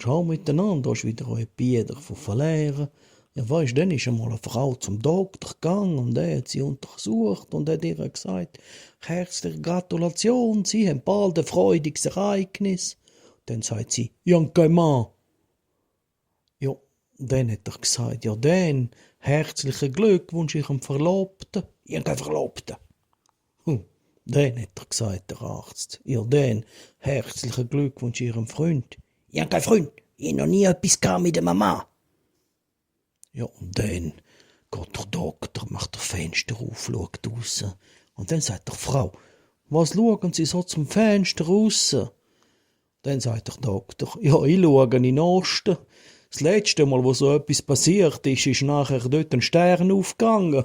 schau miteinander, da ist wieder ein Bieder von verlieren. Ja, weisst, dann ist einmal eine Frau zum Doktor gegangen und der hat sie untersucht und hat ihr gesagt, herzliche Gratulation, Sie haben bald ein freudiges Ereignis. Dann sagt sie, ja, kein Mann. Ja, dann hat er gesagt, ja, dann herzlichen Glückwunsch Ihrem Verlobten. Ja, kein Verlobten. Dann hat er gesagt, der Arzt, ja, dann herzlichen Glückwunsch Ihrem Freund. Ja, kein Freund, ich habe noch nie etwas gehabt mit der Mama. Ja, und dann geht der Doktor, macht das Fenster auf, schaut raus. Und dann sagt die Frau, was schauen Sie so zum Fenster raus? Dann sagt der Doktor, ja, ich schaue in den Osten. Das letzte Mal, wo so etwas passiert ist, ist nachher dort ein Stern aufgegangen.